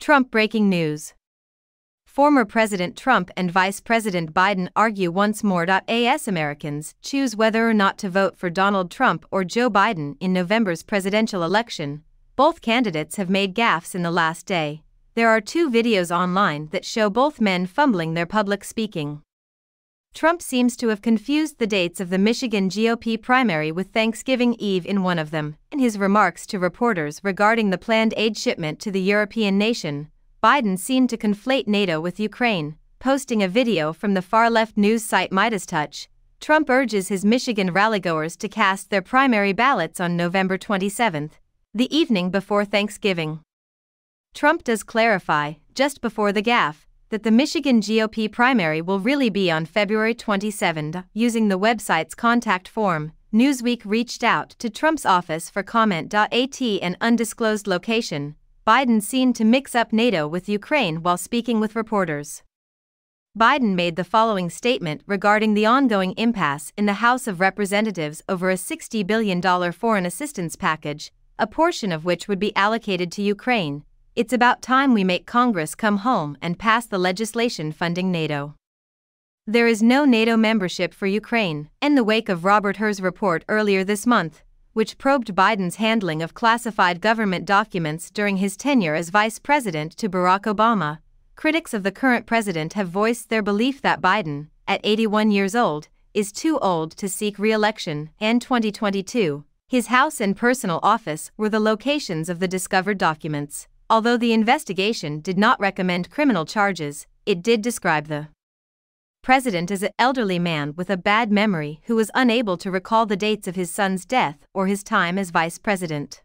Trump breaking news. Former President Trump and Vice President Biden argue once more. As Americans choose whether or not to vote for Donald Trump or Joe Biden in November's presidential election, both candidates have made gaffes in the last day. There are two videos online that show both men fumbling their public speaking. Trump seems to have confused the dates of the Michigan GOP primary with Thanksgiving Eve in one of them. In his remarks to reporters regarding the planned aid shipment to the European nation, Biden seemed to conflate NATO with Ukraine, posting a video from the far-left news site MeidasTouch. Trump urges his Michigan rallygoers to cast their primary ballots on November 27, the evening before Thanksgiving. Trump does clarify, just before the gaffe, that the Michigan GOP primary will really be on February 27. Using the website's contact form, Newsweek reached out to Trump's office for comment. At an undisclosed location, Biden seemed to mix up NATO with Ukraine while speaking with reporters. Biden made the following statement regarding the ongoing impasse in the House of Representatives over a $60 billion foreign assistance package, a portion of which would be allocated to Ukraine. It's about time we make Congress come home and pass the legislation funding NATO. There is no NATO membership for Ukraine, in the wake of Robert Hur's report earlier this month, which probed Biden's handling of classified government documents during his tenure as vice president to Barack Obama. Critics of the current president have voiced their belief that Biden, at 81 years old, is too old to seek re-election. In 2022, his house and personal office were the locations of the discovered documents. Although the investigation did not recommend criminal charges, it did describe the president as an elderly man with a bad memory who was unable to recall the dates of his son's death or his time as vice president.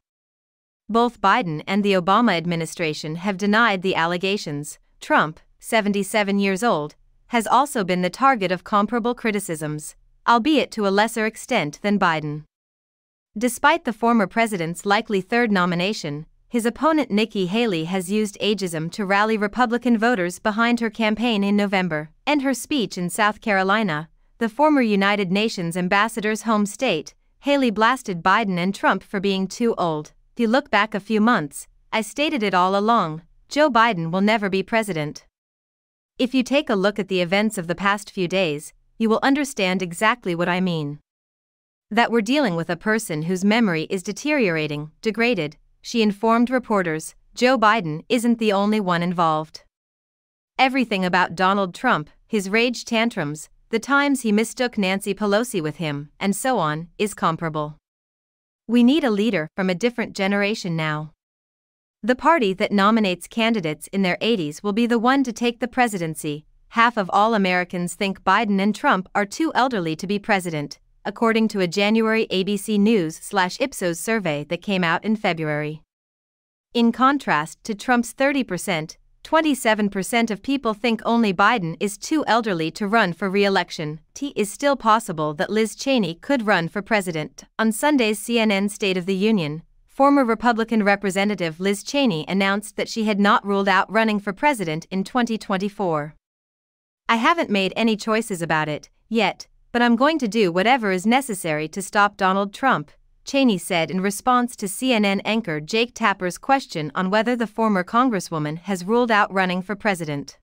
Both Biden and the Obama administration have denied the allegations. Trump, 77 years old, has also been the target of comparable criticisms, albeit to a lesser extent than Biden. Despite the former president's likely third nomination, his opponent Nikki Haley has used ageism to rally Republican voters behind her campaign in November. In her speech in South Carolina, the former United Nations ambassador's home state, Haley blasted Biden and Trump for being too old. If you look back a few months, I stated it all along, Joe Biden will never be president. If you take a look at the events of the past few days, you will understand exactly what I mean. That we're dealing with a person whose memory is deteriorating, degraded. She informed reporters, Joe Biden isn't the only one involved. Everything about Donald Trump, his rage tantrums, the times he mistook Nancy Pelosi with him, and so on, is comparable. We need a leader from a different generation now. The party that nominates candidates in their 80s will be the one to take the presidency. Half of all Americans think Biden and Trump are too elderly to be president, according to a January ABC News/Ipsos survey that came out in February. In contrast to Trump's 30%, 27% of people think only Biden is too elderly to run for re-election. It is still possible that Liz Cheney could run for president. On Sunday's CNN State of the Union, former Republican Representative Liz Cheney announced that she had not ruled out running for president in 2024. "I haven't made any choices about it yet, but I'm going to do whatever is necessary to stop Donald Trump," Cheney said in response to CNN anchor Jake Tapper's question on whether the former congresswoman has ruled out running for president.